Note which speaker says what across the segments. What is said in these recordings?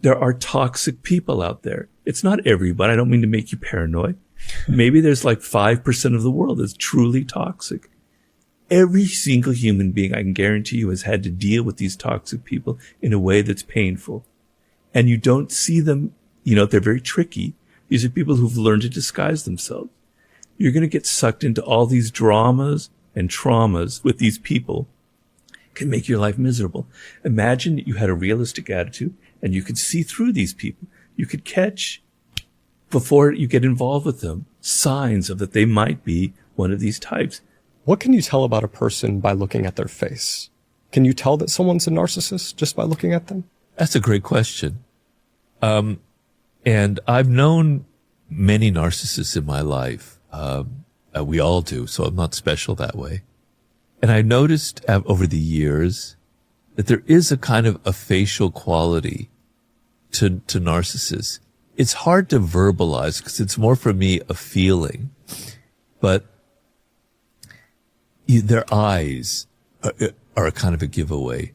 Speaker 1: There are toxic people out there. It's not everybody. I don't mean to make you paranoid. Maybe there's like 5% of the world that's truly toxic. Every single human being, I can guarantee you, has had to deal with these toxic people in a way that's painful. And you don't see them, they're very tricky. These are people who've learned to disguise themselves. You're going to get sucked into all these dramas and traumas with these people. It can make your life miserable. Imagine you had a realistic attitude and you could see through these people. You could catch, before you get involved with them, signs of that they might be one of these types.
Speaker 2: What can you tell about a person by looking at their face? Can you tell that someone's a narcissist just by looking at them?
Speaker 1: That's a great question. And I've known many narcissists in my life. We all do, so I'm not special that way. And I noticed over the years that there is a kind of a facial quality to narcissists. It's hard to verbalize because it's more for me a feeling, but their eyes are a kind of a giveaway.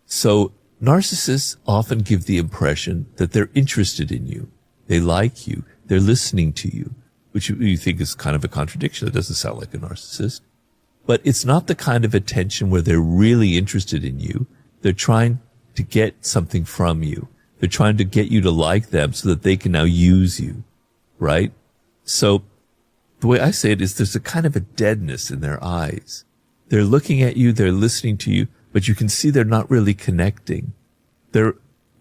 Speaker 1: So narcissists often give the impression that they're interested in you. They like you. They're listening to you, which you think is kind of a contradiction. It doesn't sound like a narcissist. But it's not the kind of attention where they're really interested in you. They're trying to get something from you. They're trying to get you to like them so that they can now use you, right? So the way I say it is there's a kind of a deadness in their eyes. They're looking at you, they're listening to you, but you can see they're not really connecting. The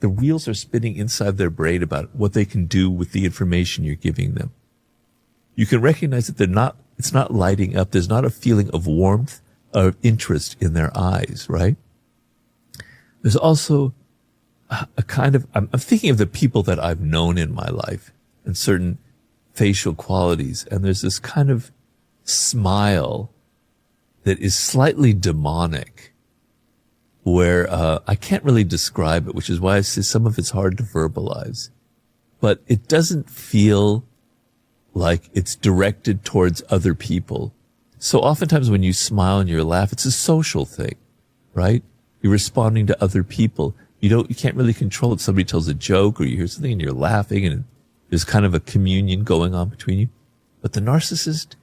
Speaker 1: wheels are spinning inside their brain about what they can do with the information you're giving them. You can recognize that it's not lighting up. There's not a feeling of warmth or interest in their eyes, right? There's also a kind of, I'm thinking of the people that I've known in my life and certain facial qualities. And there's this kind of smile that is slightly demonic where, I can't really describe it, which is why I say some of it's hard to verbalize, but it doesn't feel like it's directed towards other people. So oftentimes when you smile and you laugh, it's a social thing, right? You're responding to other people. You can't really control it. Somebody tells a joke or you hear something and you're laughing and there's kind of a communion going on between you. But the narcissist,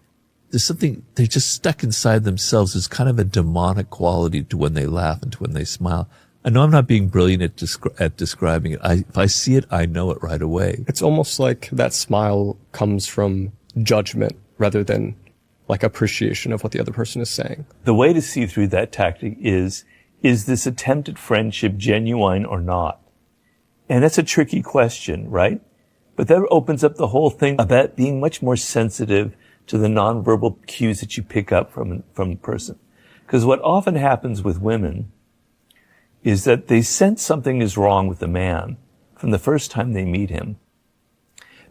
Speaker 1: there's something, they're just stuck inside themselves. There's kind of a demonic quality to when they laugh and to when they smile. I know I'm not being brilliant at describing it. If I see it, I know it right away.
Speaker 2: It's almost like that smile comes from judgment rather than like appreciation of what the other person is saying.
Speaker 1: The way to see through that tactic is this attempt at friendship genuine or not? And that's a tricky question, right? But that opens up the whole thing about being much more sensitive to the nonverbal cues that you pick up from the person. Because what often happens with women is that they sense something is wrong with the man from the first time they meet him.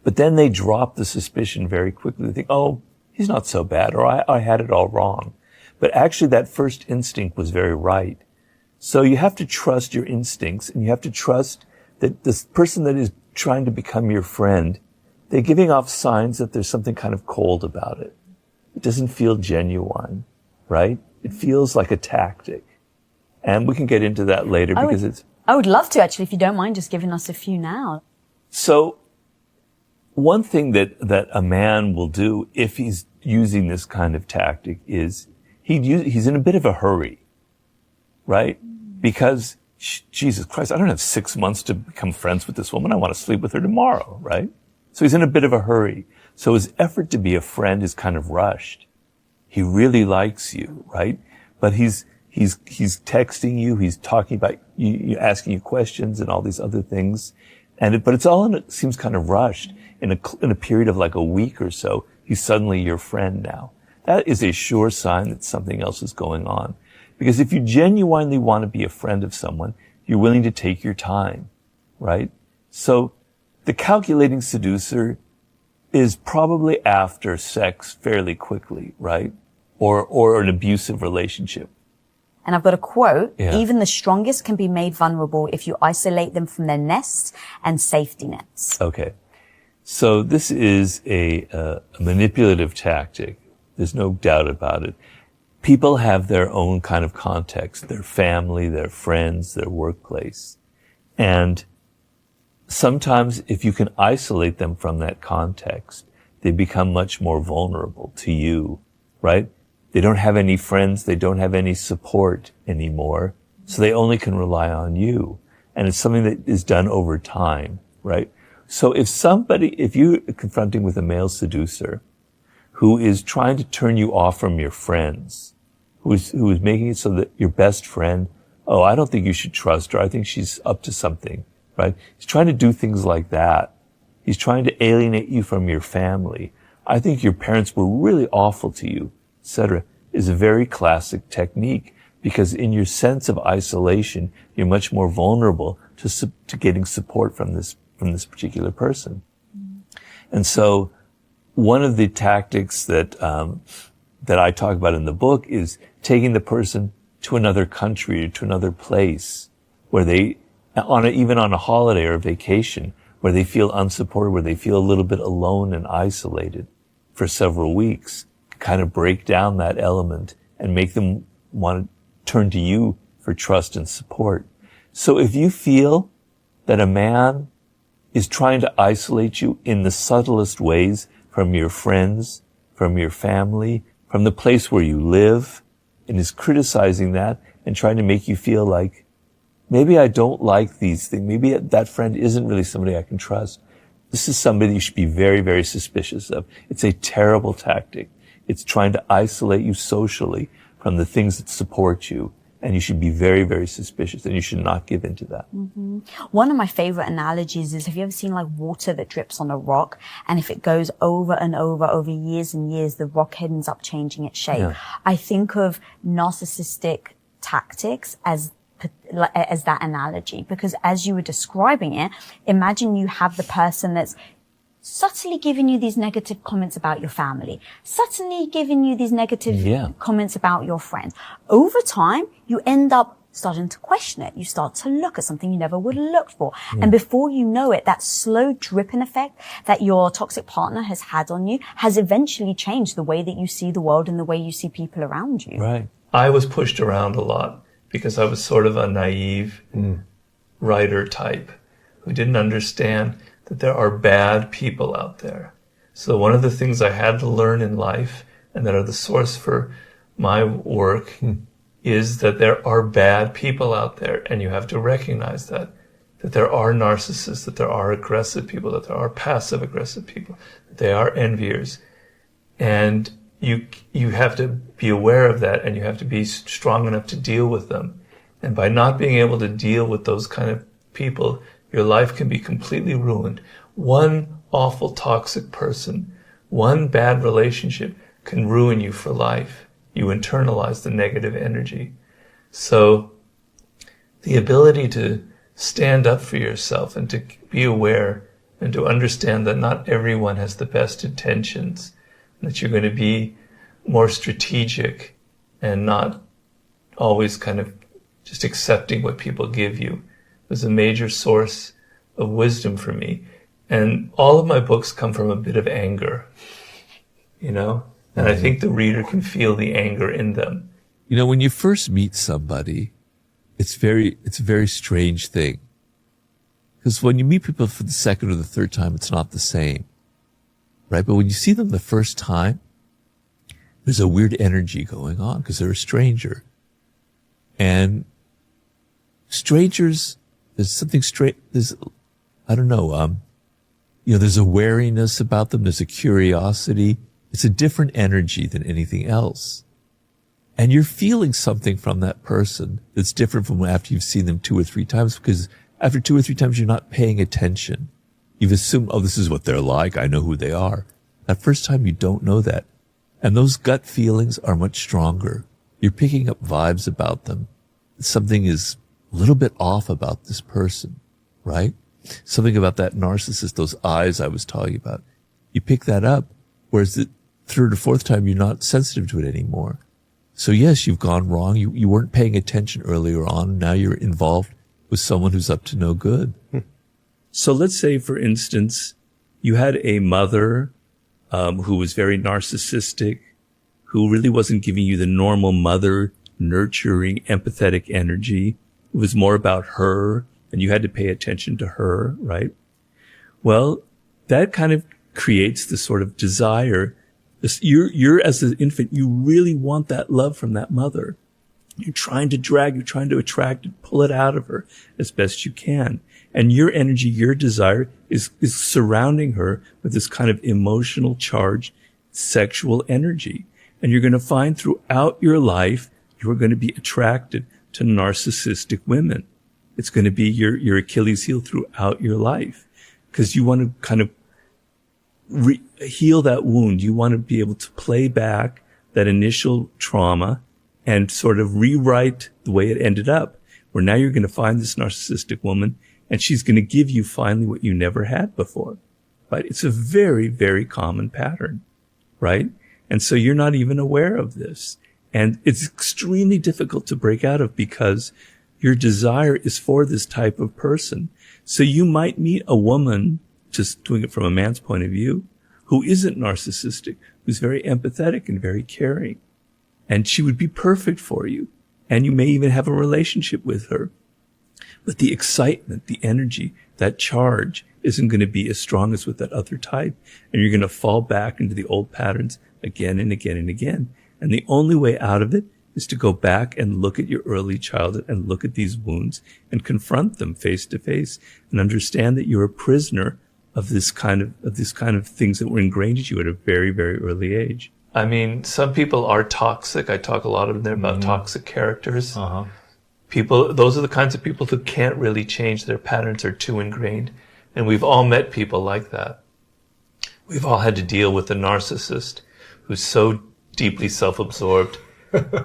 Speaker 1: But then they drop the suspicion very quickly. They think, oh, he's not so bad, or I had it all wrong. But actually that first instinct was very right. So you have to trust your instincts, and you have to trust that this person that is trying to become your friend, they're giving off signs that there's something kind of cold about it. It doesn't feel genuine, right? It feels like a tactic. And we can get into that later because
Speaker 3: I would love to, actually, if you don't mind just giving us a few now.
Speaker 1: So one thing that a man will do if he's using this kind of tactic is he's in a bit of a hurry, right? Because, Jesus Christ, I don't have 6 months to become friends with this woman. I want to sleep with her tomorrow, right? So he's in a bit of a hurry. So his effort to be a friend is kind of rushed. He really likes you, right? But he's texting you, he's talking about you, asking you questions and all these other things. But it seems kind of rushed. In a period of like a week or so, he's suddenly your friend now. That is a sure sign that something else is going on. Because if you genuinely want to be a friend of someone, you're willing to take your time, right? So the calculating seducer is probably after sex fairly quickly, right? Or an abusive relationship.
Speaker 3: And I've got a quote,
Speaker 1: Yeah.
Speaker 3: Even the strongest can be made vulnerable if you isolate them from their nests and safety nets.
Speaker 1: Okay. So this is a manipulative tactic. There's no doubt about it. People have their own kind of context, their family, their friends, their workplace. And sometimes if you can isolate them from that context, they become much more vulnerable to you, right? They don't have any friends. They don't have any support anymore. So they only can rely on you. And it's something that is done over time, right? So if you're confronting with a male seducer who is trying to turn you off from your friends, who is making it so that your best friend, oh, I don't think you should trust her. I think she's up to something, right? He's trying to do things like that. He's trying to alienate you from your family. I think your parents were really awful to you, etc., is a very classic technique, because in your sense of isolation, you're much more vulnerable to getting support from this particular person. And so one of the tactics that I talk about in the book is taking the person to another country or to another place where they, even on a holiday or a vacation, where they feel unsupported, where they feel a little bit alone and isolated for several weeks, kind of break down that element and make them want to turn to you for trust and support. So if you feel that a man is trying to isolate you in the subtlest ways from your friends, from your family, from the place where you live, and is criticizing that and trying to make you feel like, maybe I don't like these things. Maybe that friend isn't really somebody I can trust. This is somebody you should be very, very suspicious of. It's a terrible tactic. It's trying to isolate you socially from the things that support you. And you should be very, very suspicious, and you should not give in to that.
Speaker 3: Mm-hmm. One of my favorite analogies is, have you ever seen like water that drips on a rock? And if it goes over and over years and years, the rock ends up changing its shape. Yeah. I think of narcissistic tactics as that analogy, because as you were describing it, imagine you have the person that's subtly giving you these negative comments about your family, subtly giving you these negative comments about your friends. Over time, you end up starting to question it. You start to look at something you never would have looked for. And before you know it, that slow dripping effect that your toxic partner has had on you has eventually changed the way that you see the world and the way you see people around you.
Speaker 1: Right.
Speaker 4: I was pushed around a lot because I was sort of a naive writer type who didn't understand that there are bad people out there. So one of the things I had to learn in life, and that are the source for my work, is that there are bad people out there, and you have to recognize that there are narcissists, that there are aggressive people, that there are passive aggressive people, that they are enviers. And you have to be aware of that, and you have to be strong enough to deal with them. And by not being able to deal with those kind of people, your life can be completely ruined. One awful toxic person, one bad relationship can ruin you for life. You internalize the negative energy. So the ability to stand up for yourself and to be aware and to understand that not everyone has the best intentions, that you're going to be more strategic and not always kind of just accepting what people give you, was a major source of wisdom for me. And all of my books come from a bit of anger, and I think the reader can feel the anger in them.
Speaker 1: When you first meet somebody, it's a very strange thing. Because when you meet people for the second or the third time, it's not the same, right? But when you see them the first time, there's a weird energy going on because they're a stranger. And strangers, there's something strange, there's a wariness about them. There's a curiosity. It's a different energy than anything else. And you're feeling something from that person that's different from after you've seen them 2 or 3 times, because after 2 or 3 times, you're not paying attention. You've assumed, oh, this is what they're like. I know who they are. That first time, you don't know that. And those gut feelings are much stronger. You're picking up vibes about them. Something is a little bit off about this person, right? Something about that narcissist, those eyes I was talking about. You pick that up, whereas the 3rd or 4th time, you're not sensitive to it anymore. So yes, you've gone wrong. You weren't paying attention earlier on. Now you're involved with someone who's up to no good. So let's say, for instance, you had a mother who was very narcissistic, who really wasn't giving you the normal mother, nurturing, empathetic energy. It was more about her
Speaker 4: and you had to pay attention to her, right? Well, that kind of creates this sort of desire. You're as an infant, you really want that love from that mother. You're trying to attract it, pull it out of her as best you can. And your energy, your desire is surrounding her with this kind of emotional charged sexual energy. And you're going to find throughout your life, you are going to be attracted to narcissistic women. It's going to be your Achilles heel throughout your life, because you want to kind of heal that wound. You want to be able to play back that initial trauma and sort of rewrite the way it ended up, where now you're going to find this narcissistic woman and she's going to give you finally what you never had before. Right? It's a very, very common pattern, right? And so you're not even aware of this. And it's extremely difficult to break out of, because your desire is for this type of person. So you might meet a woman, just doing it from a man's point of view, who isn't narcissistic, who's very empathetic and very caring. And she would be perfect for you. And you may even have a relationship with her. But the excitement, the energy, that charge isn't going to be as strong as with that other type. And you're going to fall back into the old patterns again and again and again. And the only way out of it is to go back and look at your early childhood and look at these wounds and confront them face to face and understand that you're a prisoner of this kind of things that were ingrained in you at a very, very early age. I mean, some people are toxic. I talk a lot of them about toxic characters. People, those are the kinds of people who can't really change. Their patterns are too ingrained. And we've all met people like that. We've all had to deal with a narcissist who's so deeply self-absorbed.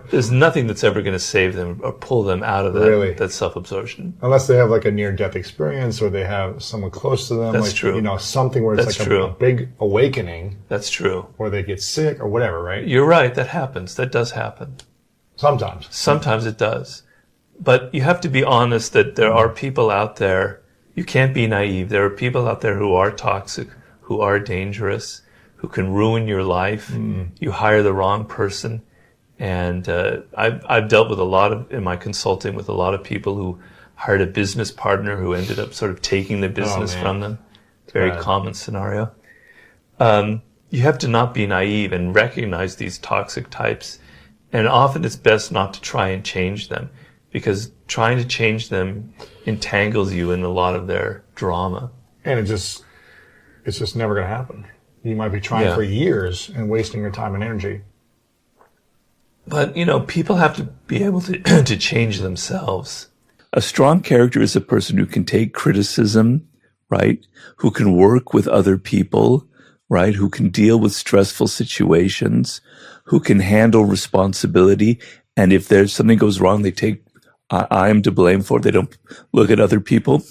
Speaker 4: There's nothing that's ever going to save them or pull them out of that self-absorption.
Speaker 5: Unless they have like a near-death experience, or they have someone close to them.
Speaker 4: That's
Speaker 5: like,
Speaker 4: true.
Speaker 5: You know, something where it's a big awakening.
Speaker 4: That's true.
Speaker 5: Or they get sick or whatever, right?
Speaker 4: You're right. That happens. That does happen.
Speaker 5: Sometimes.
Speaker 4: Sometimes it does. But you have to be honest that there are people out there. You can't be naive. There are people out there who are toxic, who are dangerous, who can ruin your life. You hire the wrong person. And I've dealt with in my consulting with a lot of people who hired a business partner who ended up sort of taking the business from them. Very common scenario. You have to not be naive and recognize these toxic types. And often it's best not to try and change them, because trying to change them entangles you in a lot of their drama.
Speaker 5: And it's just never going to happen. You might be trying for years and wasting your time and energy.
Speaker 4: But, you know, people have to be able to to change themselves. A strong character is a person who can take criticism, right? Who can work with other people, right? Who can deal with stressful situations, who can handle responsibility. And if there's something goes wrong, they take, I am to blame for it. They don't look at other people.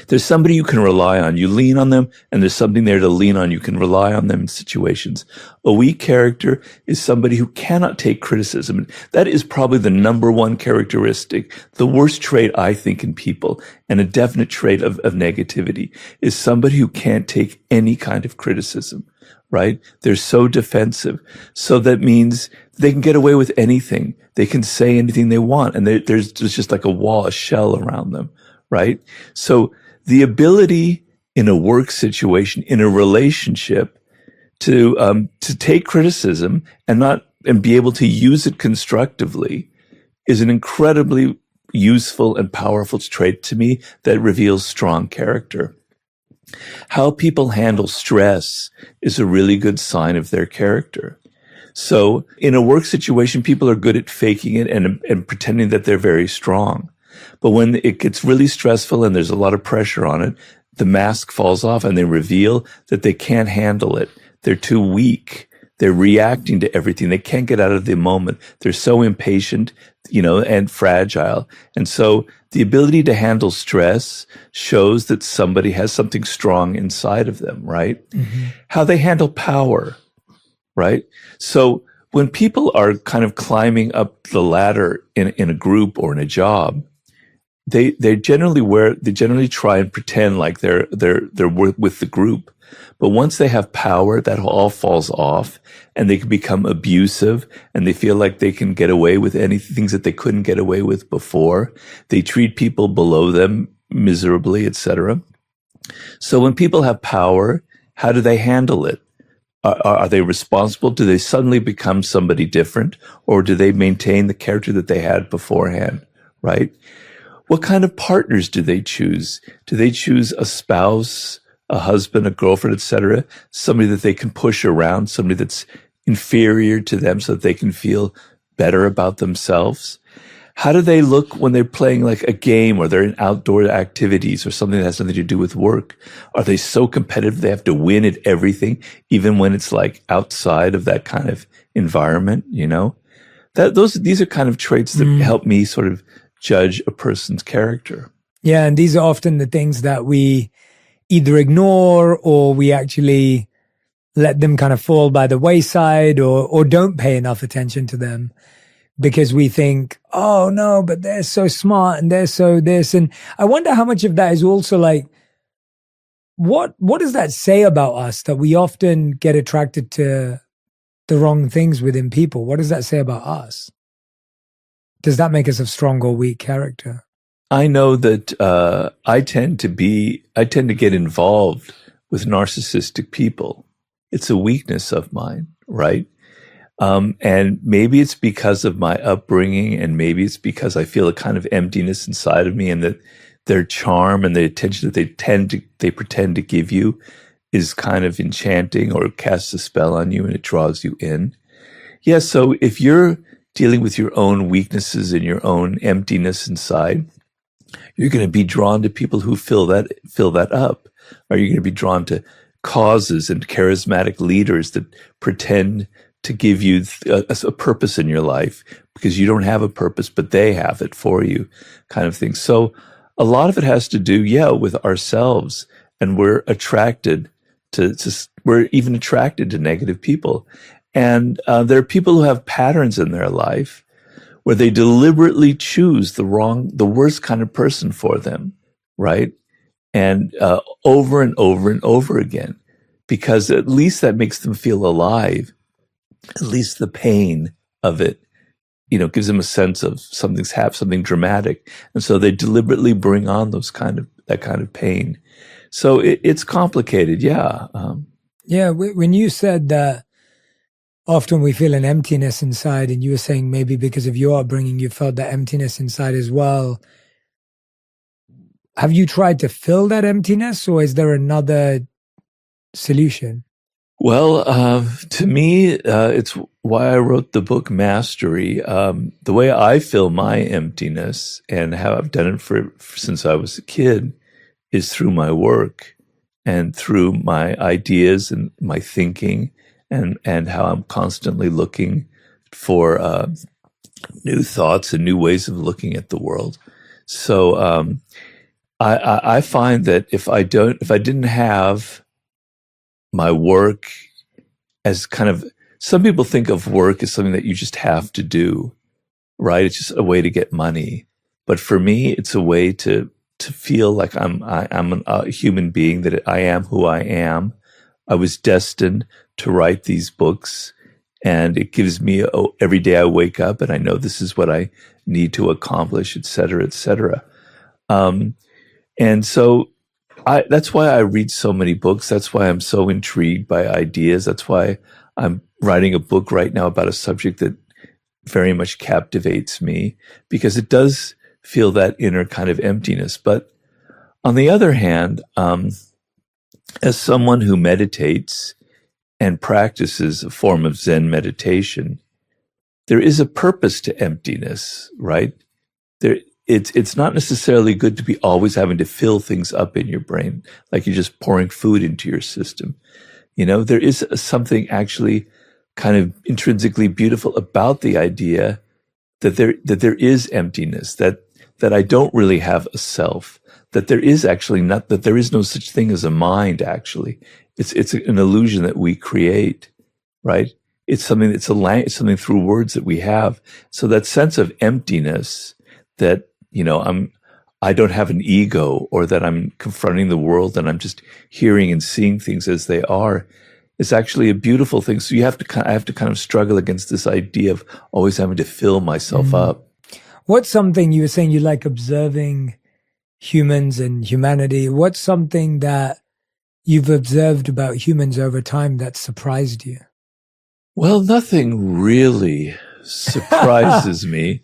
Speaker 4: There's somebody you can rely on. You lean on them, and there's something there to lean on. You can rely on them in situations. A weak character is somebody who cannot take criticism. That is probably the number one characteristic, the worst trait, I think, in people, and a definite trait of negativity, is somebody who can't take any kind of criticism, right? They're so defensive. So that means they can get away with anything. They can say anything they want, and there's just like a wall, a shell around them. Right? So the ability in a work situation, in a relationship, to take criticism and be able to use it constructively is an incredibly useful and powerful trait to me that reveals strong character. How people handle stress is a really good sign of their character. So in a work situation, people are good at faking it and pretending that they're very strong. But when it gets really stressful and there's a lot of pressure on it, the mask falls off and they reveal that they can't handle it. They're too weak. They're reacting to everything. They can't get out of the moment. They're so impatient, and fragile. And so the ability to handle stress shows that somebody has something strong inside of them, right? Mm-hmm. How they handle power, right? So when people are kind of climbing up the ladder in a group or in a job, they generally try and pretend like they're with the group. But once they have power, that all falls off, and they can become abusive, and they feel like they can get away with things that they couldn't get away with before. They treat people below them
Speaker 1: miserably, etc. So when people have power, how do they handle it? Are they responsible? Do they suddenly become somebody different, or do they maintain the character that they had beforehand? Right? What kind of partners do they choose? Do they choose a spouse, a husband, a girlfriend, etc.? Somebody that they can push around, somebody that's inferior to them so that they can feel better about themselves? How do they look when they're playing like a game or they're in outdoor activities or something that has nothing to do with work? Are they so competitive they have to win at everything, even when it's like outside of that kind of environment, you know? These are kind of traits that help me sort of judge a person's character.
Speaker 6: Yeah, and these are often the things that we either ignore or we actually let them kind of fall by the wayside or don't pay enough attention to them because we think, oh no, but they're so smart and they're so this. And I wonder how much of that is also like, what does that say about us that we often get attracted to the wrong things within people? What does that say about us? Does that make us a strong or weak character?
Speaker 1: I know that I tend to get involved with narcissistic people. It's a weakness of mine, right? And maybe it's because of my upbringing, and maybe it's because I feel a kind of emptiness inside of me, and that their charm and the attention that they pretend to give you is kind of enchanting or casts a spell on you and it draws you in. Yeah, so if you're dealing with your own weaknesses and your own emptiness inside, you're going to be drawn to people who fill that up. Or you're going to be drawn to causes and charismatic leaders that pretend to give you a purpose in your life because you don't have a purpose, but they have it for you, kind of thing. So a lot of it has to do, with ourselves, and we're attracted we're even attracted to negative people. And there are people who have patterns in their life where they deliberately choose the worst kind of person for them, right? And over and over and over again, because at least that makes them feel alive. At least the pain of it, gives them a sense of something dramatic, and so they deliberately bring on that kind of pain. So it's complicated, yeah.
Speaker 6: When you said that often we feel an emptiness inside, and you were saying maybe because of your upbringing you felt that emptiness inside as well. Have you tried to fill that emptiness, or is there another solution?
Speaker 1: Well, to me, it's why I wrote the book Mastery. The way I fill my emptiness and how I've done it since I was a kid is through my work and through my ideas and my thinking and how I'm constantly looking for new thoughts and new ways of looking at the world. So I find that if I didn't have my work as kind of, some people think of work as something that you just have to do, right? It's just a way to get money. But for me, it's a way to feel like I'm a human being, that I am who I am. I was destined to write these books, and it gives me every day I wake up and I know this is what I need to accomplish, et cetera, et cetera. And so that's why I read so many books. That's why I'm so intrigued by ideas. That's why I'm writing a book right now about a subject that very much captivates me, because it does feel that inner kind of emptiness. But on the other hand, as someone who meditates and practices a form of Zen meditation, there is a purpose to emptiness, right? It's not necessarily good to be always having to fill things up in your brain, like you're just pouring food into your system. There is something actually kind of intrinsically beautiful about the idea that there is emptiness, that I don't really have a self, that there is no such thing as a mind. Actually, it's an illusion that we create, right? It's something through words that we have. So that sense of emptiness, that I don't have an ego, or that I'm confronting the world and I'm just hearing and seeing things as they are, is actually a beautiful thing. So I have to kind of struggle against this idea of always having to fill myself up.
Speaker 6: What's something you were saying you like observing humans and humanity. What's something that you've observed about humans over time that surprised you?
Speaker 1: Well, nothing really surprises me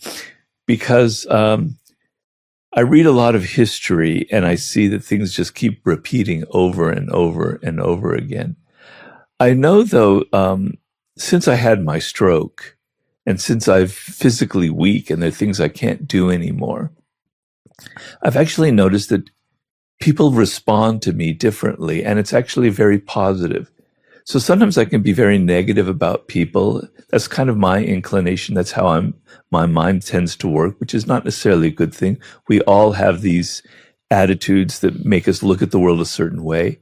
Speaker 1: because I read a lot of history and I see that things just keep repeating over and over and over again. I know, though, since I had my stroke and since I'm physically weak and there are things I can't do anymore, I've actually noticed that people respond to me differently, and it's actually very positive. So sometimes I can be very negative about people. That's kind of my inclination. That's how my mind tends to work, which is not necessarily a good thing. We all have these attitudes that make us look at the world a certain way.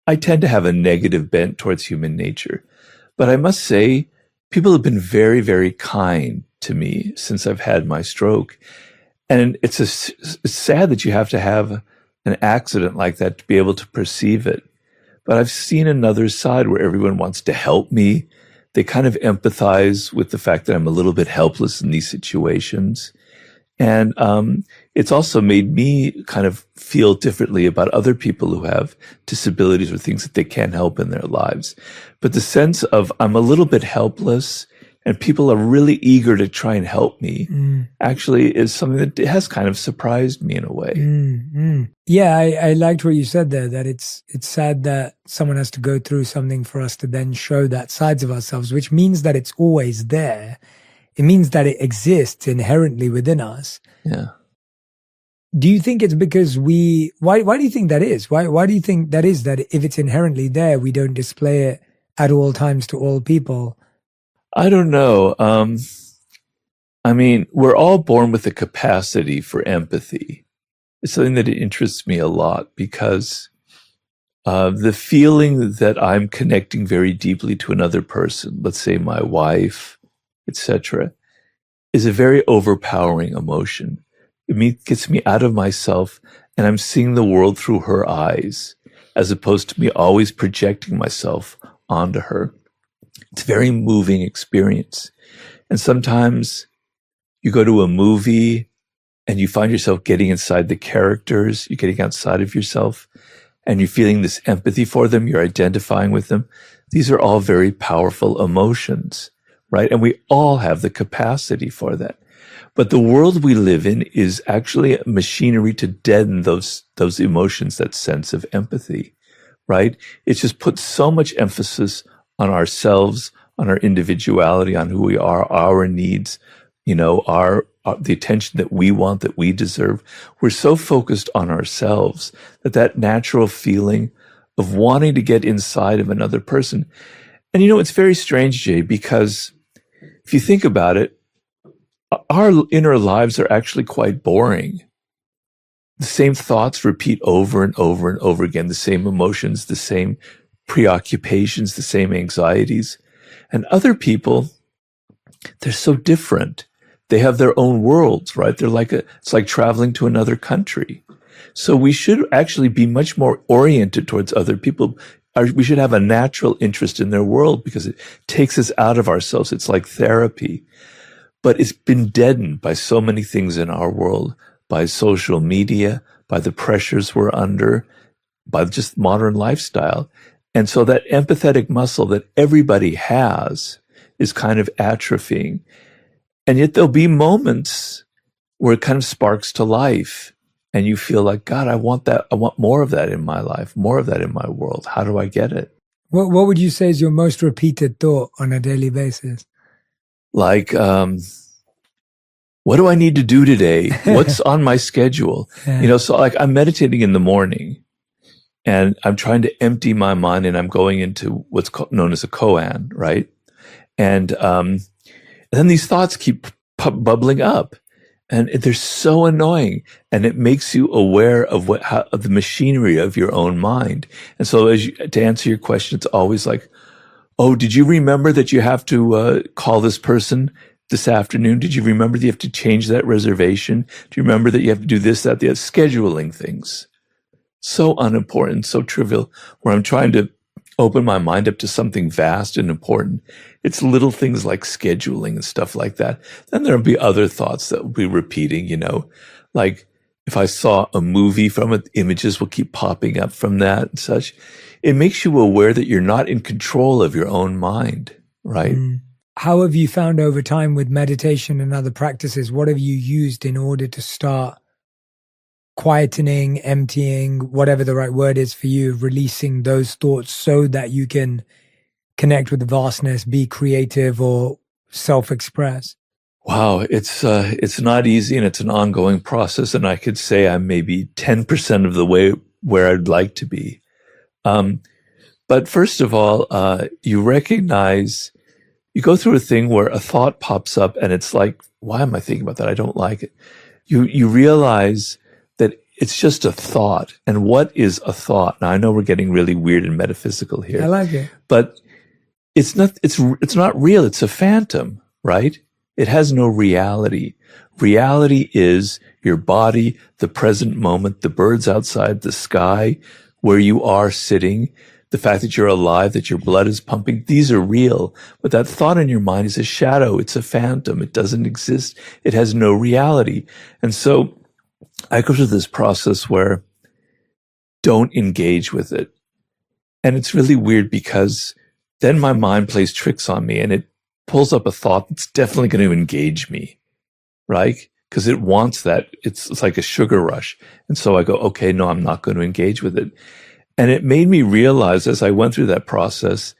Speaker 1: I tend to have a negative bent towards human nature. But I must say, people have been very, very kind to me since I've had my stroke. And it's sad that you have to have an accident like that to be able to perceive it. But I've seen another side where everyone wants to help me. They kind of empathize with the fact that I'm a little bit helpless in these situations. And it's also made me kind of feel differently about other people who have disabilities or things that they can't help in their lives. But the sense of I'm a little bit helpless and people are really eager to try and help me actually is something that has kind of surprised me in a way.
Speaker 6: Yeah, I liked what you said there, that it's sad that someone has to go through something for us to then show that sides of ourselves, which means that it's always there. It means that it exists inherently within us.
Speaker 1: Yeah.
Speaker 6: Do you think it's because why do you think that is? Why do you think that is, that if it's inherently there, we don't display it at all times to all people?
Speaker 1: I don't know. I mean, we're all born with a capacity for empathy. It's something that interests me a lot because the feeling that I'm connecting very deeply to another person, let's say my wife, etc., is a very overpowering emotion. It gets me out of myself, and I'm seeing the world through her eyes, as opposed to me always projecting myself onto her. It's a very moving experience. And sometimes you go to a movie and you find yourself getting inside the characters, you're getting outside of yourself, and you're feeling this empathy for them, you're identifying with them. These are all very powerful emotions, right? And we all have the capacity for that. But the world we live in is actually a machinery to deaden those emotions, that sense of empathy, right? It's just put so much emphasis on ourselves, on our individuality, on who we are, our needs, the attention that we want, that we deserve. We're so focused on ourselves that natural feeling of wanting to get inside of another person. And it's very strange, Jay, because if you think about it, our inner lives are actually quite boring. The same thoughts repeat over and over and over again, the same emotions, the same preoccupations, the same anxieties. And other people, they're so different. They have their own worlds, right? It's like traveling to another country. So we should actually be much more oriented towards other people. We should have a natural interest in their world because it takes us out of ourselves. It's like therapy. But it's been deadened by so many things in our world, by social media, by the pressures we're under, by just modern lifestyle. And so that empathetic muscle that everybody has is kind of atrophying. And yet there'll be moments where it kind of sparks to life and you feel like, God, I want that. I want more of that in my life, more of that in my world. How do I get it?
Speaker 6: What would you say is your most repeated thought on a daily basis?
Speaker 1: Like, what do I need to do today? What's on my schedule? So like I'm meditating in the morning and I'm trying to empty my mind and I'm going into what's known as a koan, right? And then these thoughts keep bubbling up and they're so annoying and it makes you aware of of the machinery of your own mind. And so to answer your question, it's always like, oh, did you remember that you have to call this person this afternoon? Did you remember that you have to change that reservation? Do you remember that you have to do this, that, the other? Scheduling things. So unimportant, so trivial, where I'm trying to open my mind up to something vast and important. It's little things like scheduling and stuff like that. Then there'll be other thoughts that will be repeating, like, If I saw a movie from it, images will keep popping up from that and such. It makes you aware that you're not in control of your own mind, right?
Speaker 6: How have you found over time with meditation and other practices, what have you used in order to start quietening, emptying, whatever the right word is for you, releasing those thoughts so that you can connect with the vastness, be creative or self-express?
Speaker 1: Wow, it's not easy, and it's an ongoing process. And I could say I'm maybe 10% of the way where I'd like to be. But first of all, you recognize, you go through a thing where a thought pops up, and it's like, why am I thinking about that? I don't like it. You realize that it's just a thought. And what is a thought? Now I know we're getting really weird and metaphysical here.
Speaker 6: I like it.
Speaker 1: But it's not real. It's a phantom, right? It has no reality. Reality is your body, the present moment, the birds outside, the sky, where you are sitting, the fact that you're alive, that your blood is pumping. These are real. But that thought in your mind is a shadow. It's a phantom. It doesn't exist. It has no reality. And so I go through this process where don't engage with it. And it's really weird because then my mind plays tricks on me and it pulls up a thought that's definitely going to engage me, right? Because it wants that. It's like a sugar rush. And so I go, okay, no, I'm not going to engage with it. And it made me realize as I went through that process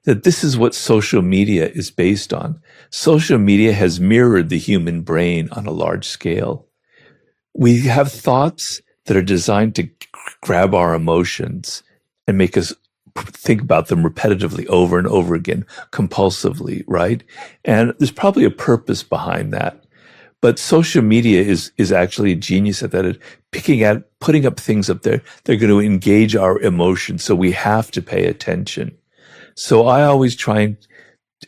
Speaker 1: that this is what social media is based on. Social media has mirrored the human brain on a large scale. We have thoughts that are designed to grab our emotions and make us think about them repetitively over and over again, compulsively, right? And there's probably a purpose behind that. But social media is actually a genius at that, at putting up things up there. They're going to engage our emotions. So we have to pay attention. So I always try and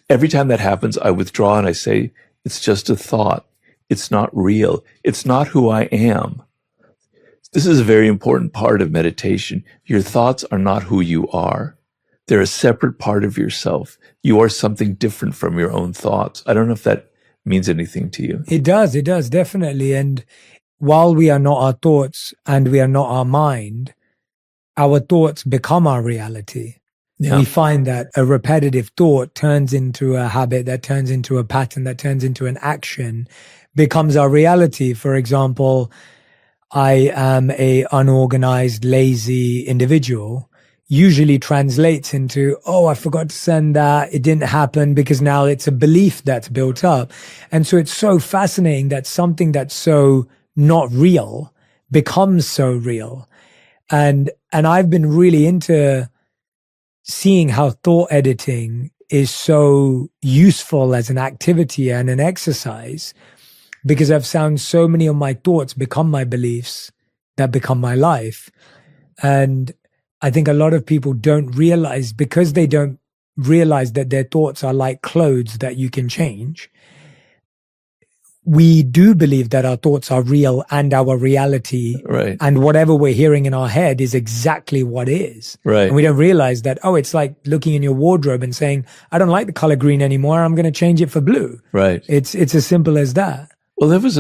Speaker 1: every time that happens, I withdraw and I say, it's just a thought. It's not real. It's not who I am. This is a very important part of meditation. Your thoughts are not who you are. They're a separate part of yourself. You are something different from your own thoughts. I don't know if that means anything to you.
Speaker 6: It does, definitely. And while we are not our thoughts and we are not our mind, our thoughts become our reality. Yeah. We find that a repetitive thought turns into a habit, that turns into a pattern, that turns into an action, becomes our reality. For example, I am a unorganized, lazy individual, usually translates into, oh, I forgot to send that. It didn't happen, because now it's a belief that's built up. And so it's so fascinating that something that's so not real becomes so real. And I've been really into seeing how thought editing is so useful as an activity and an exercise, because I've found so many of my thoughts become my beliefs that become my life. And I think a lot of people don't realize, because they don't realize that their thoughts are like clothes that you can change. We do believe that our thoughts are real and our reality, right? And whatever we're hearing in our head is exactly what is. Right. And we don't realize that, oh, it's like looking in your wardrobe and saying, I don't like the color green anymore. I'm going to change it for blue. Right. It's as simple as that.
Speaker 1: Well, there was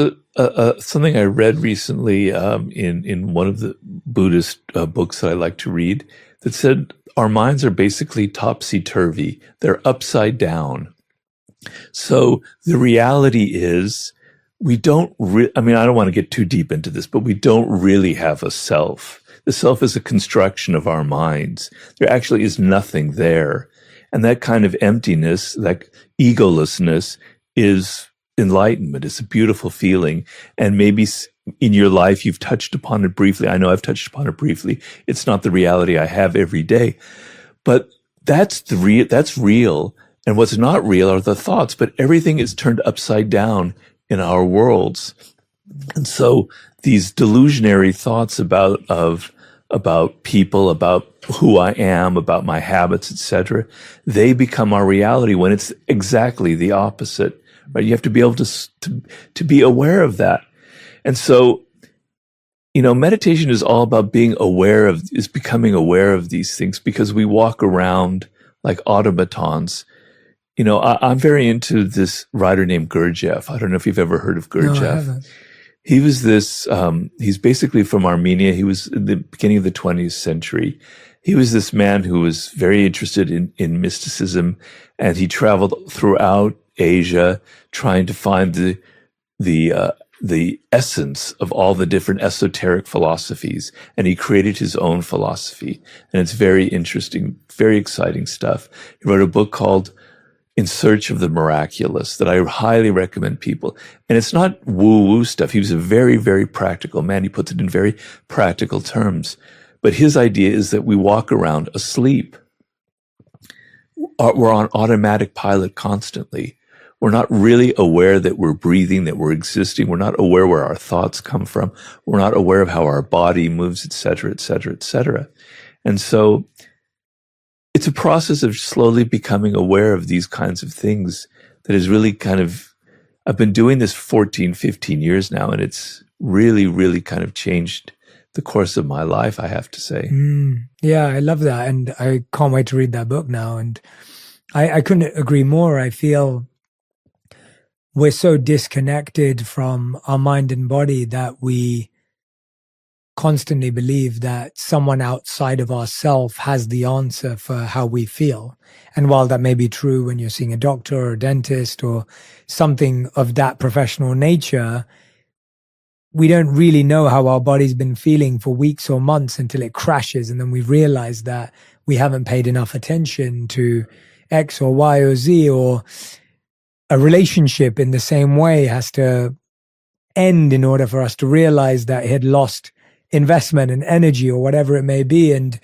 Speaker 1: something I read recently in one of the Buddhist books that I like to read that said our minds are basically topsy-turvy. They're upside down. So the reality is we don't I mean, I don't want to get too deep into this, but we don't really have a self. The self is a construction of our minds. There actually is nothing there. And that kind of emptiness, that egolessness, is enlightenment. It's a beautiful feeling. And maybe in your life, you've touched upon it briefly. I know I've touched upon it briefly. It's not the reality I have every day, but that's real. And what's not real are the thoughts, but everything is turned upside down in our worlds. And so these delusionary thoughts about people, about who I am, about my habits, etc., they become our reality when it's exactly the opposite. Right? You have to be able to be aware of that. And so, meditation is all about becoming aware of these things, because we walk around like automatons. I'm very into this writer named Gurdjieff. I don't know if you've ever heard of Gurdjieff.
Speaker 6: No, I haven't.
Speaker 1: He was this, he's basically from Armenia. He was in the beginning of the 20th century. He was this man who was very interested in mysticism, and he traveled throughout Asia trying to find the essence of all the different esoteric philosophies. And he created his own philosophy. And it's very interesting, very exciting stuff. He wrote a book called In Search of the Miraculous that I highly recommend people. And it's not woo-woo stuff. He was a very, very practical man. He puts it in very practical terms. But his idea is that we walk around asleep. We're on automatic pilot constantly. We're not really aware that we're breathing, that we're existing. We're not aware where our thoughts come from. We're not aware of how our body moves, et cetera, et cetera, et cetera. And so it's a process of slowly becoming aware of these kinds of things that is really kind of, I've been doing this 14, 15 years now, and it's really, really kind of changed the course of my life, I have to say.
Speaker 6: Yeah, I love that. And I can't wait to read that book now. And I couldn't agree more. I feel we're so disconnected from our mind and body that we constantly believe that someone outside of ourselves has the answer for how we feel. And while that may be true when you're seeing a doctor or a dentist or something of that professional nature, we don't really know how our body's been feeling for weeks or months until it crashes. And then we realize that we haven't paid enough attention to X or Y or Z, or a relationship in the same way has to end in order for us to realize that it had lost investment and energy or whatever it may be. And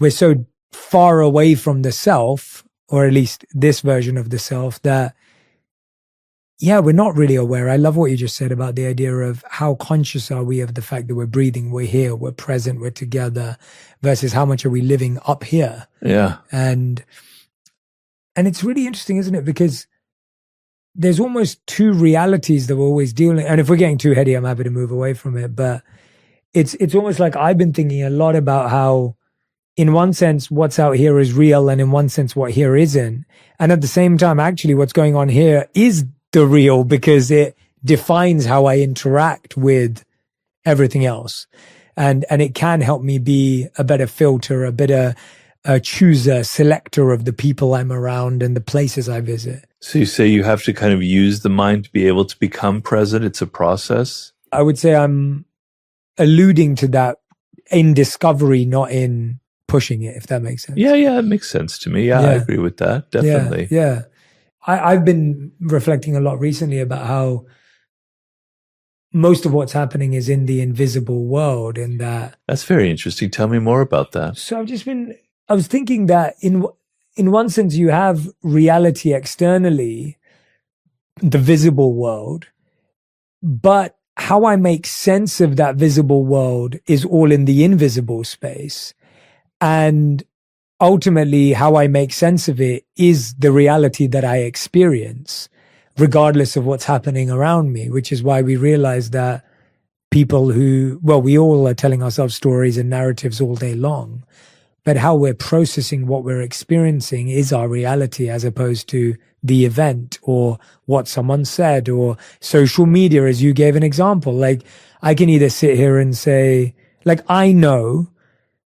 Speaker 6: we're so far away from the self, or at least this version of the self, that yeah, we're not really aware. I love what you just said about the idea of how conscious are we of the fact that we're breathing, we're here, we're present, we're together, versus how much are we living up here.
Speaker 1: Yeah.
Speaker 6: And it's really interesting, isn't it? Because there's almost two realities that we're always dealing. And if we're getting too heady, I'm happy to move away from it. But it's almost like I've been thinking a lot about how, in one sense, what's out here is real, and in one sense, what here isn't. And at the same time, actually, what's going on here is the real, because it defines how I interact with everything else. And it can help me be a better filter, a better chooser, selector of the people I'm around and the places I visit.
Speaker 1: So you say you have to kind of use the mind to be able to become present. It's a process.
Speaker 6: I would say I'm alluding to that in discovery, not in pushing it, if that makes sense.
Speaker 1: Yeah, it makes sense to me. Yeah, I agree with that. Definitely.
Speaker 6: Yeah. I've been reflecting a lot recently about how most of what's happening is in the invisible world, and
Speaker 1: that's very interesting. Tell me more about that.
Speaker 6: So I was thinking that in one sense you have reality externally, the visible world, but how I make sense of that visible world is all in the invisible space. And ultimately, how I make sense of it is the reality that I experience, regardless of what's happening around me, which is why we realize that people we all are telling ourselves stories and narratives all day long, but how we're processing what we're experiencing is our reality, as opposed to the event or what someone said or social media, as you gave an example. Like, I can either sit here and say, like, I know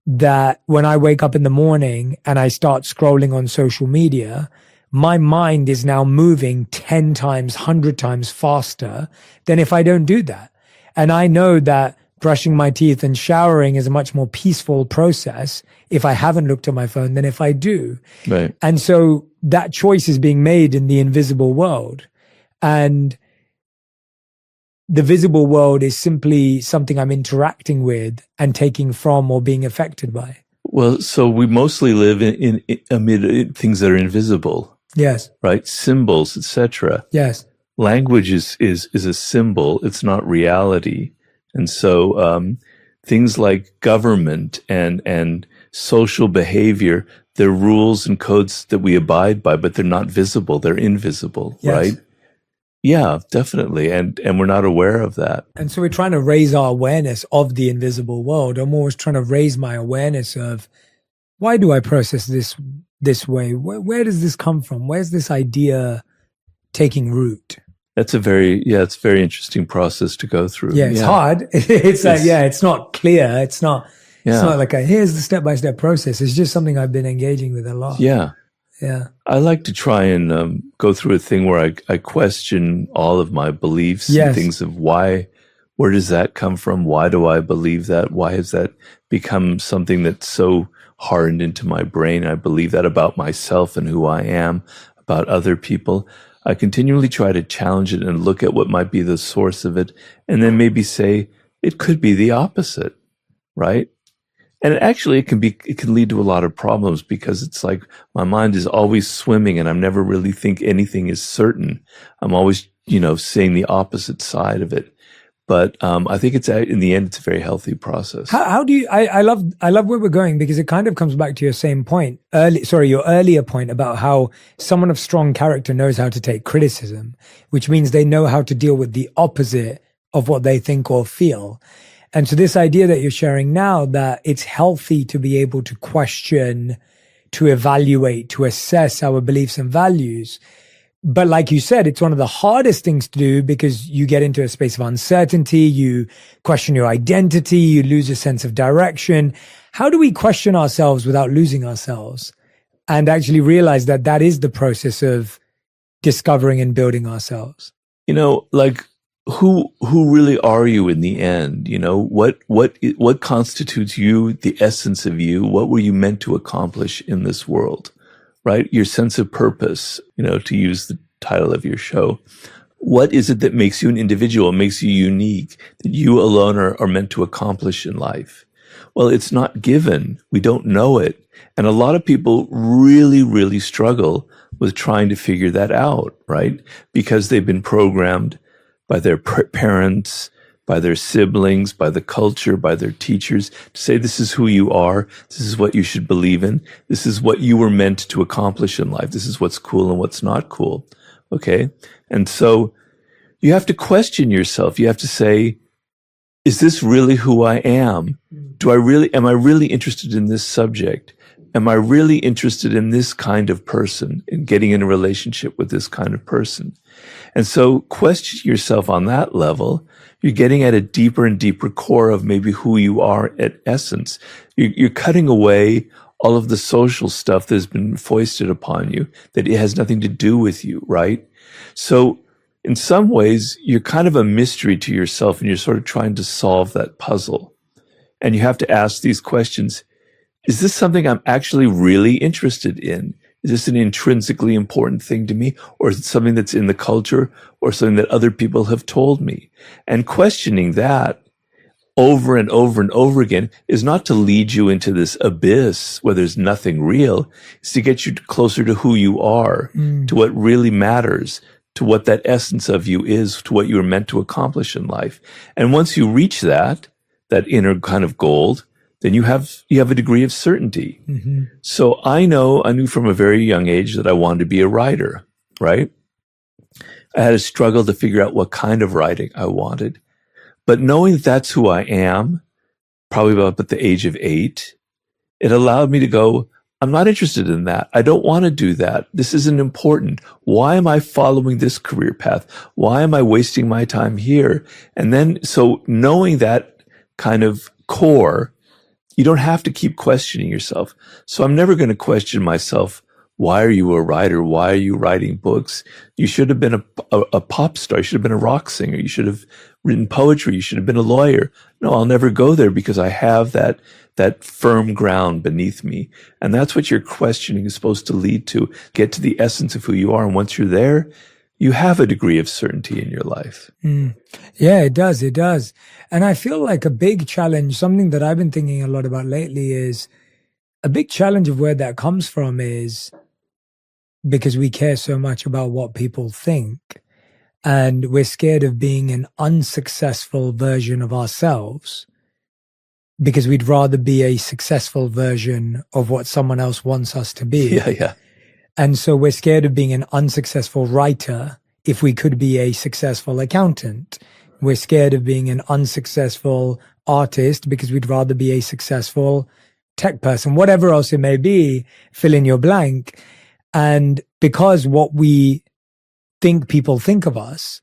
Speaker 6: that when I wake up in the morning and I start scrolling on social media, my mind is now moving 10 times, 100 times faster than if I don't do that. And I know that brushing my teeth and showering is a much more peaceful process if I haven't looked at my phone than if I do.
Speaker 1: Right.
Speaker 6: And so that choice is being made in the invisible world. And the visible world is simply something I'm interacting with and taking from or being affected by.
Speaker 1: Well, so we mostly live amid things that are invisible.
Speaker 6: Yes.
Speaker 1: Right? Symbols, etc.
Speaker 6: Yes.
Speaker 1: Language is a symbol. It's not reality. And so things like government and social behavior, they're rules and codes that we abide by, but they're not visible. They're invisible,
Speaker 6: yes.
Speaker 1: Right? Yeah, definitely. And we're not aware of that.
Speaker 6: And so we're trying to raise our awareness of the invisible world. I'm always trying to raise my awareness of, why do I process this way? Where does this come from? Where's this idea taking root?
Speaker 1: That's it's a very interesting process to go through.
Speaker 6: Yeah, it's hard. It's like, it's not clear. It's not like here's the step-by-step process. It's just something I've been engaging with a lot.
Speaker 1: Yeah.
Speaker 6: Yeah.
Speaker 1: I like to try and go through a thing where I question all of my beliefs and things of where does that come from? Why do I believe that? Why has that become something that's so hardened into my brain? I believe that about myself and who I am, about other people. I continually try to challenge it and look at what might be the source of it, and then maybe say it could be the opposite, right? And actually it can lead to a lot of problems, because it's like my mind is always swimming and I'm never really think anything is certain. I'm always, saying the opposite side of it. But I think in the end, it's a very healthy process.
Speaker 6: How do you? I love where we're going, because it kind of comes back to your same point. Your earlier point about how someone of strong character knows how to take criticism, which means they know how to deal with the opposite of what they think or feel. And so this idea that you're sharing now, that it's healthy to be able to question, to evaluate, to assess our beliefs and values. But like you said, it's one of the hardest things to do, because you get into a space of uncertainty, you question your identity, you lose a sense of direction. How do we question ourselves without losing ourselves, and actually realize that that is the process of discovering and building ourselves?
Speaker 1: Like who really are you in the end? What constitutes you, the essence of you? What were you meant to accomplish in this world? Right? Your sense of purpose, to use the title of your show. What is it that makes you an individual, makes you unique, that you alone are meant to accomplish in life? Well, it's not given. We don't know it. And a lot of people really, really struggle with trying to figure that out, right? Because they've been programmed by their parents, by their siblings, by the culture, by their teachers, to say this is who you are, this is what you should believe in, this is what you were meant to accomplish in life, this is what's cool and what's not cool, okay? And so you have to question yourself. You have to say, is this really who I am? Am I really interested in this subject? Am I really interested in this kind of person, in getting in a relationship with this kind of person? And so question yourself on that level. You're getting at a deeper and deeper core of maybe who you are at essence. You're cutting away all of the social stuff that has been foisted upon you, that it has nothing to do with you, right? So in some ways, you're kind of a mystery to yourself, and you're sort of trying to solve that puzzle. And you have to ask these questions. Is this something I'm actually really interested in? Is this an intrinsically important thing to me? Or is it something that's in the culture, or something that other people have told me? And questioning that over and over and over again is not to lead you into this abyss where there's nothing real. It's to get you closer to who you are, to what really matters, to what that essence of you is, to what you were meant to accomplish in life. And once you reach that inner kind of gold, then you have a degree of certainty. Mm-hmm. So I knew from a very young age that I wanted to be a writer, right? I had a struggle to figure out what kind of writing I wanted. But knowing that that's who I am, probably about at the age of 8, it allowed me to go, I'm not interested in that. I don't want to do that. This isn't important. Why am I following this career path? Why am I wasting my time here? And then, so knowing that kind of core, you don't have to keep questioning yourself. So I'm never going to question myself. Why are you a writer? Why are you writing books? You should have been a pop star. You should have been a rock singer. You should have written poetry. You should have been a lawyer. No, I'll never go there, because I have that firm ground beneath me. And that's what your questioning is supposed to lead to. Get to the essence of who you are. And once you're there, you have a degree of certainty in your life.
Speaker 6: Yeah, it does. It does. And I feel like a big challenge, something that I've been thinking a lot about lately, is a big challenge of where that comes from is because we care so much about what people think, and we're scared of being an unsuccessful version of ourselves, because we'd rather be a successful version of what someone else wants us to be.
Speaker 1: Yeah.
Speaker 6: And so we're scared of being an unsuccessful writer if we could be a successful accountant. We're scared of being an unsuccessful artist because we'd rather be a successful tech person, whatever else it may be, fill in your blank. And because what we think people think of us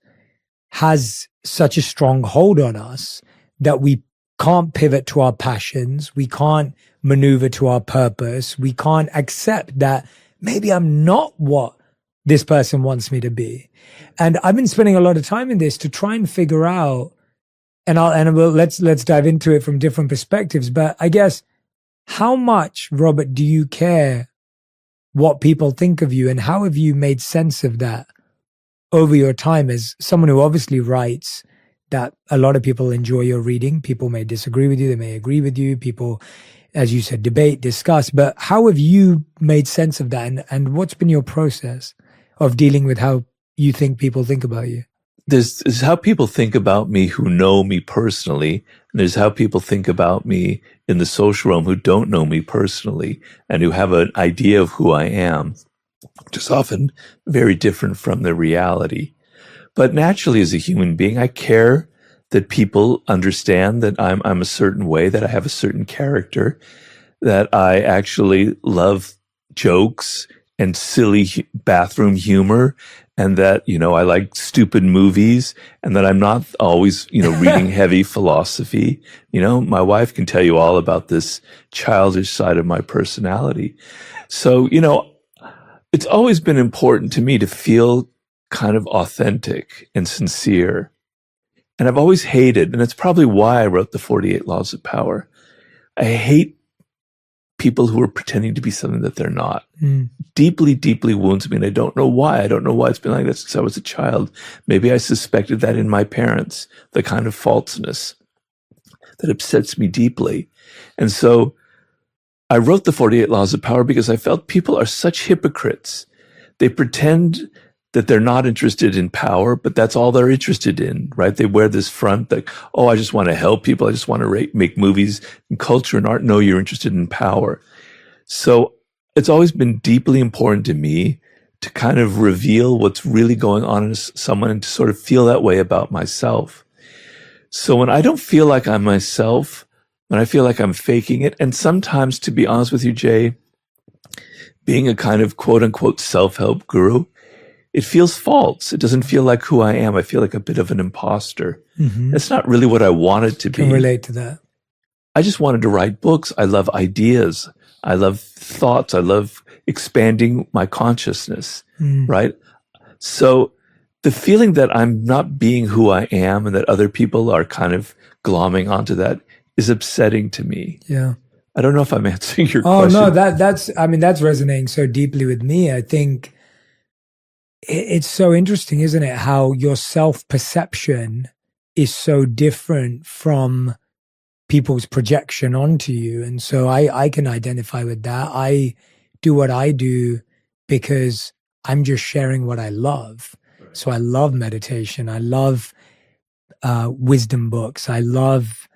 Speaker 6: has such a strong hold on us that we can't pivot to our passions. We can't maneuver to our purpose. We can't accept that maybe I'm not what this person wants me to be. And I've been spending a lot of time in this to try and figure out, let's dive into it from different perspectives. But I guess, how much, Robert, do you care what people think of you, and how have you made sense of that over your time as someone who obviously writes that a lot of people enjoy your reading? People may disagree with you, they may agree with you, people, as you said, debate, discuss, but how have you made sense of that, and what's been your process of dealing with how you think people think about you?
Speaker 1: There's how people think about me who know me personally, and there's how people think about me in the social realm who don't know me personally and who have an idea of who I am, which is often very different from the reality. But naturally, as a human being, I care that people understand that I'm a certain way, that I have a certain character, that I actually love jokes and silly bathroom humor, and that, I like stupid movies, and that I'm not always, reading heavy philosophy. My wife can tell you all about this childish side of my personality. So, it's always been important to me to feel kind of authentic and sincere. And I've always hated, and that's probably why I wrote the 48 Laws of Power. I hate people who are pretending to be something that they're not. Deeply, deeply wounds me, and I don't know why. I don't know why it's been like that since I was a child. Maybe I suspected that in my parents, the kind of falseness that upsets me deeply. And so I wrote the 48 Laws of Power because I felt people are such hypocrites. They pretend that they're not interested in power, but that's all they're interested in, right? They wear this front like, oh, I just want to help people. I just want to make movies and culture and art. No, you're interested in power. So it's always been deeply important to me to kind of reveal what's really going on in someone and to sort of feel that way about myself. So when I don't feel like I'm myself, when I feel like I'm faking it, and sometimes, to be honest with you, Jay, being a kind of quote unquote self-help guru, it feels false. It doesn't feel like who I am. I feel like a bit of an imposter. That's not really what I wanted to be.
Speaker 6: Can relate to that.
Speaker 1: I just wanted to write books. I love ideas. I love thoughts. I love expanding my consciousness, right? So the feeling that I'm not being who I am and that other people are kind of glomming onto that is upsetting to me.
Speaker 6: Yeah.
Speaker 1: I don't know if I'm answering your question.
Speaker 6: Oh, no, that's resonating so deeply with me. I think it's so interesting, isn't it? How your self-perception is so different from people's projection onto you. And so I can identify with that. I do what I do because I'm just sharing what I love. So I love meditation. I love wisdom books. I love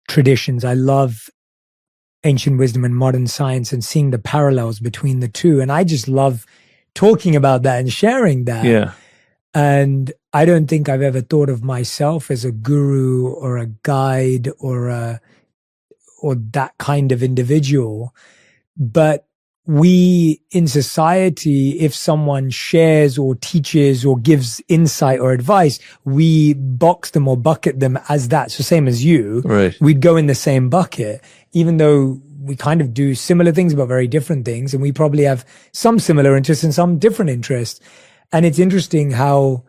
Speaker 6: traditions. I love ancient wisdom and modern science and seeing the parallels between the two. And I just love talking about that and sharing that.
Speaker 1: Yeah.
Speaker 6: And I don't think I've ever thought of myself as a guru or a guide or that kind of individual. But we in society, if someone shares or teaches or gives insight or advice, we box them or bucket them as that. So same as you,
Speaker 1: right?
Speaker 6: We'd go in the same bucket, even though we kind of do similar things, but very different things. And we probably have some similar interests and some different interests. And it's interesting how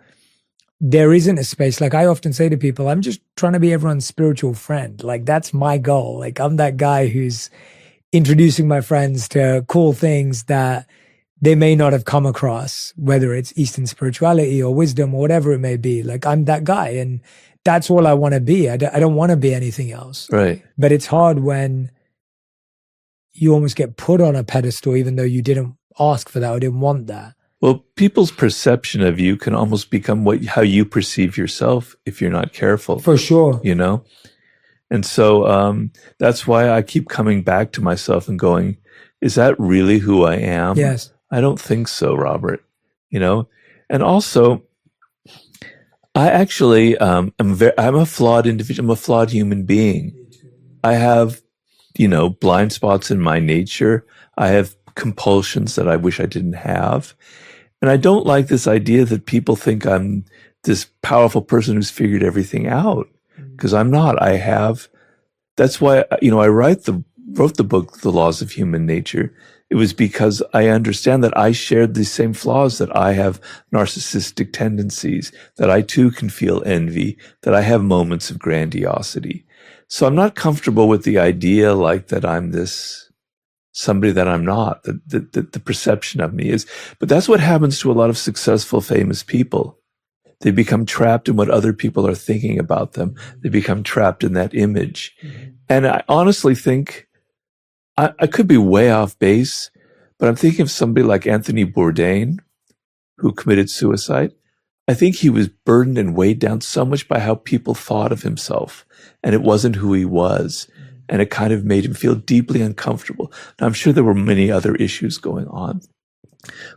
Speaker 6: there isn't a space. Like I often say to people, I'm just trying to be everyone's spiritual friend. Like that's my goal. Like I'm that guy who's introducing my friends to cool things that they may not have come across, whether it's Eastern spirituality or wisdom or whatever it may be. Like I'm that guy, and that's all I want to be. I don't want to be anything else.
Speaker 1: Right.
Speaker 6: But it's hard when you almost get put on a pedestal, even though you didn't ask for that or didn't want that.
Speaker 1: Well, people's perception of you can almost become how you perceive yourself if you're not careful.
Speaker 6: For sure.
Speaker 1: And so that's why I keep coming back to myself and going, is that really who I am?
Speaker 6: Yes.
Speaker 1: I don't think so, Robert. And also, I actually I'm a flawed individual. I'm a flawed human being. I have, blind spots in my nature. I have compulsions that I wish I didn't have. And I don't like this idea that people think I'm this powerful person who's figured everything out, because I'm not. That's why, I wrote the book, The Laws of Human Nature. It was because I understand that I shared the same flaws, that I have narcissistic tendencies, that I too can feel envy, that I have moments of grandiosity. So I'm not comfortable with the idea like that I'm this somebody that I'm not, that the perception of me is. But that's what happens to a lot of successful, famous people. They become trapped in what other people are thinking about them. They become trapped in that image. And I honestly think, I could be way off base, but I'm thinking of somebody like Anthony Bourdain, who committed suicide. I think he was burdened and weighed down so much by how people thought of himself, and it wasn't who he was. And it kind of made him feel deeply uncomfortable. Now, I'm sure there were many other issues going on,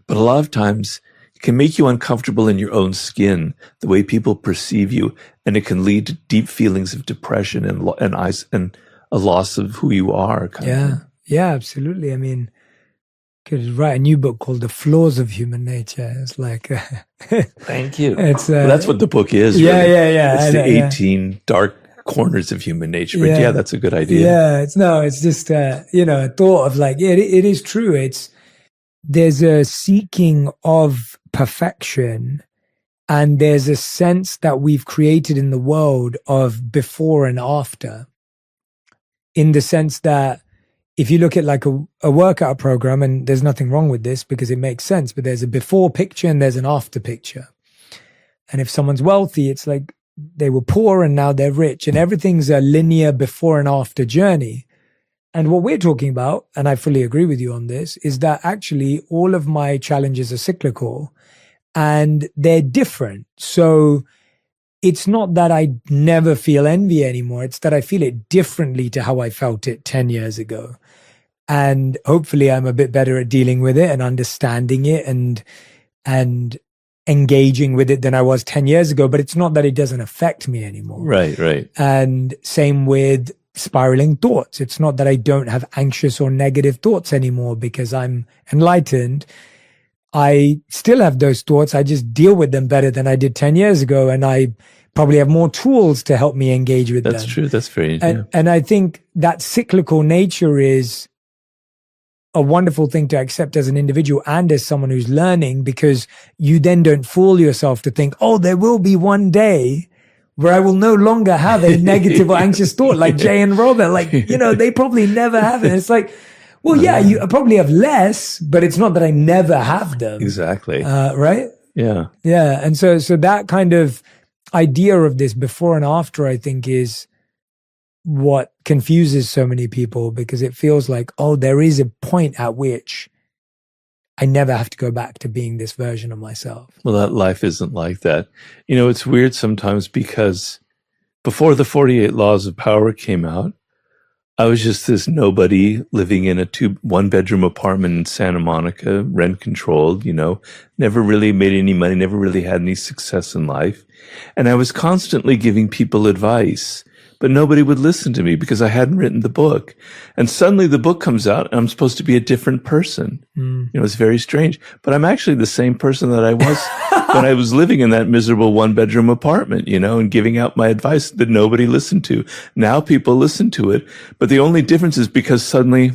Speaker 1: but a lot of times it can make you uncomfortable in your own skin, the way people perceive you, and it can lead to deep feelings of depression and a loss of who you are.
Speaker 6: Yeah, absolutely. I mean, could write a new book called The Flaws of Human Nature. It's like,
Speaker 1: thank you.
Speaker 6: It's
Speaker 1: well, that's what the book is.
Speaker 6: Yeah,
Speaker 1: really.
Speaker 6: yeah.
Speaker 1: It's the 18 dark corners of human nature. But yeah, that's a good idea.
Speaker 6: Yeah, it's just a thought of like, it is true. There's a seeking of perfection, and there's a sense that we've created in the world of before and after, in the sense that if you look at like a workout program, and there's nothing wrong with this because it makes sense, but there's a before picture and there's an after picture. And if someone's wealthy, it's like they were poor and now they're rich, and everything's a linear before and after journey. And what we're talking about, and I fully agree with you on this, is that actually all of my challenges are cyclical and they're different. So it's not that I never feel envy anymore. It's that I feel it differently to how I felt it 10 years ago. And hopefully I'm a bit better at dealing with it and understanding it and engaging with it than I was 10 years ago. But it's not that it doesn't affect me anymore.
Speaker 1: Right.
Speaker 6: And same with spiraling thoughts. It's not that I don't have anxious or negative thoughts anymore because I'm enlightened. I still have those thoughts. I just deal with them better than I did 10 years ago. And I probably have more tools to help me engage with them.
Speaker 1: That's true. That's very,
Speaker 6: and I think that cyclical nature is a wonderful thing to accept as an individual and as someone who's learning, because you then don't fool yourself to think, oh, there will be one day where I will no longer have a negative or anxious thought like Jay and Robert. Like, they probably never have it. It's like, well, yeah, you probably have less, but it's not that I never have them.
Speaker 1: Exactly.
Speaker 6: Right?
Speaker 1: Yeah.
Speaker 6: Yeah. And so that kind of idea of this before and after, I think, is what confuses so many people, because it feels like, oh, there is a point at which I never have to go back to being this version of myself.
Speaker 1: Well, that life isn't like that. It's weird sometimes because before the 48 Laws of Power came out, I was just this nobody living in a 1-bedroom apartment in Santa Monica, rent controlled, never really made any money, never really had any success in life. And I was constantly giving people advice, but nobody would listen to me because I hadn't written the book. And suddenly the book comes out and I'm supposed to be a different person. It's very strange, but I'm actually the same person that I was when I was living in that miserable 1-bedroom apartment, and giving out my advice that nobody listened to. Now people listen to it, but the only difference is because suddenly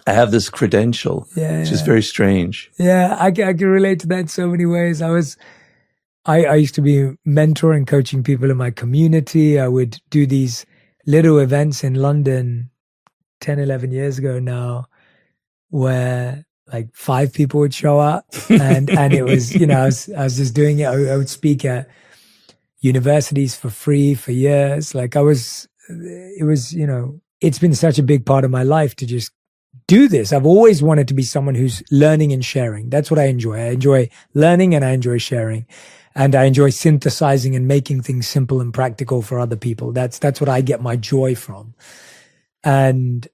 Speaker 1: I have this credential, which is very strange.
Speaker 6: Yeah, I can relate to that in so many ways. I used to be mentoring, coaching people in my community. I would do these little events in London 10, 11 years ago now, where like 5 people would show up and it was, I was just doing it. I would speak at universities for free for years. Like it's been such a big part of my life to just do this. I've always wanted to be someone who's learning and sharing. That's what I enjoy. I enjoy learning and I enjoy sharing. And I enjoy synthesizing and making things simple and practical for other people. That's what I get my joy from. And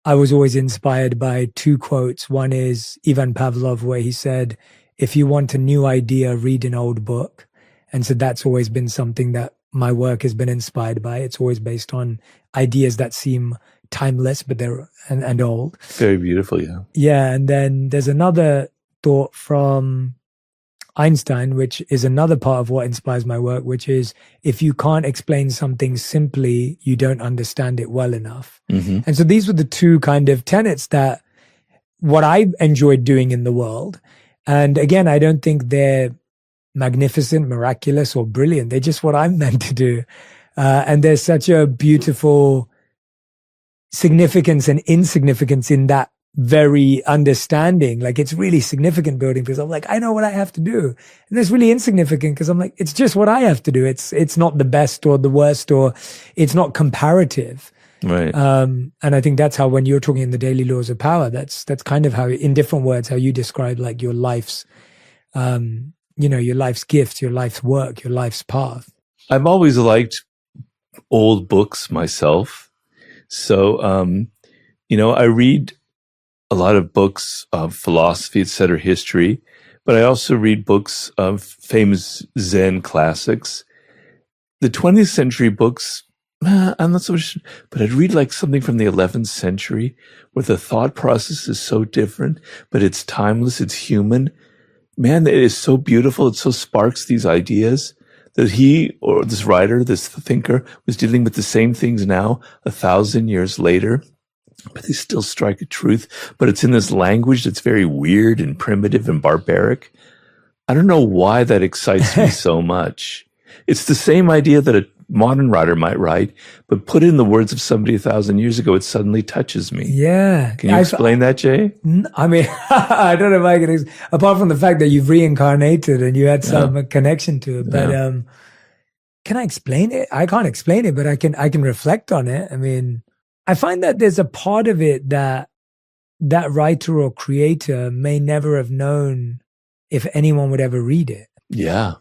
Speaker 6: I was always inspired by 2 quotes. One is Ivan Pavlov, where he said, if you want a new idea, read an old book. And so that's always been something that my work has been inspired by. It's always based on ideas that seem timeless, but they're and old.
Speaker 1: Very beautiful, yeah.
Speaker 6: Yeah. And then there's another thought from Einstein, which is another part of what inspires my work, which is if you can't explain something simply, you don't understand it well enough. And so these were the two kind of tenets that what I enjoyed doing in the world. And again, I don't think they're magnificent, miraculous, or brilliant. They're just what I'm meant to do. And there's such a beautiful significance and insignificance in that very understanding. Like, it's really significant building because I'm like, I know what I have to do. And it's really insignificant because I'm like, it's just what I have to do. It's not the best or the worst, or it's not comparative.
Speaker 1: Right.
Speaker 6: And I think that's how, when you're talking in the daily laws of power, that's kind of how, in different words, how you describe like your life's, your life's gifts, your life's work, your life's path.
Speaker 1: I've always liked old books myself. So, I read a lot of books of philosophy, etc., history, but I also read books of famous Zen classics. The 20th century books, I'm not so much, but I'd read like something from the 11th century where the thought process is so different, but it's timeless, it's human. Man, it is so beautiful. It so sparks these ideas that he, or this writer, this thinker, was dealing with the same things now, 1,000 years later. But they still strike a truth, but it's in this language that's very weird and primitive and barbaric. I don't know why that excites me so much. It's the same idea that a modern writer might write, but put in the words of somebody 1,000 years ago, it suddenly touches me.
Speaker 6: Yeah.
Speaker 1: Can you explain that, Jay?
Speaker 6: I mean, I don't know if I can, apart from the fact that you've reincarnated and you had some connection to it, but can I explain it? I can't explain it, but I can reflect on it. I mean, I find that there's a part of it that writer or creator may never have known if anyone would ever read it.
Speaker 1: Yeah.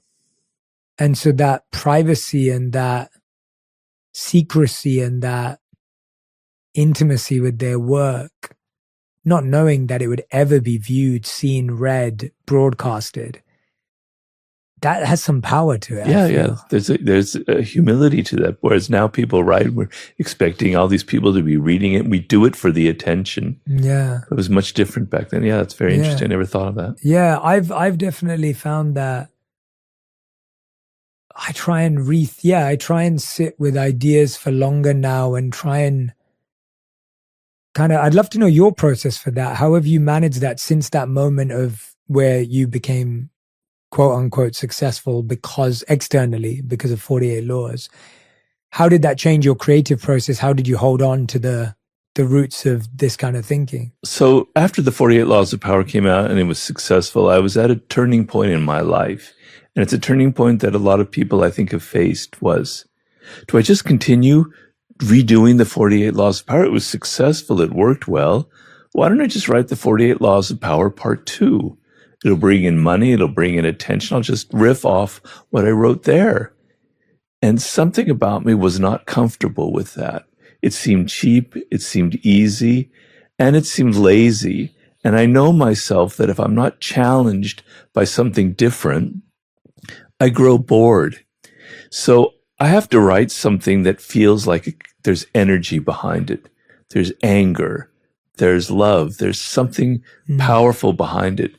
Speaker 6: And so that privacy and that secrecy and that intimacy with their work, not knowing that it would ever be viewed, seen, read, broadcasted, that has some power to it.
Speaker 1: Yeah. There's a humility to that. Whereas now people write, we're expecting all these people to be reading it. We do it for the attention.
Speaker 6: Yeah.
Speaker 1: It was much different back then. Yeah, that's very interesting. I never thought of that.
Speaker 6: Yeah, I've definitely found that I try and sit with ideas for longer now and try and I'd love to know your process for that. How have you managed that since that moment of where you became quote unquote successful externally because of 48 Laws? How did that change your creative process? How did you hold on to the roots of this kind of thinking?
Speaker 1: So after the 48 Laws of Power came out and it was successful, I was at a turning point in my life. And it's a turning point that a lot of people I think have faced was, do I just continue redoing the 48 Laws of Power? It was successful. It worked well. Why don't I just write the 48 Laws of Power Part 2? It'll bring in money. It'll bring in attention. I'll just riff off what I wrote there. And something about me was not comfortable with that. It seemed cheap. It seemed easy, and it seemed lazy. And I know myself that if I'm not challenged by something different, I grow bored. So I have to write something that feels like there's energy behind it. There's anger. There's love. There's something powerful behind it.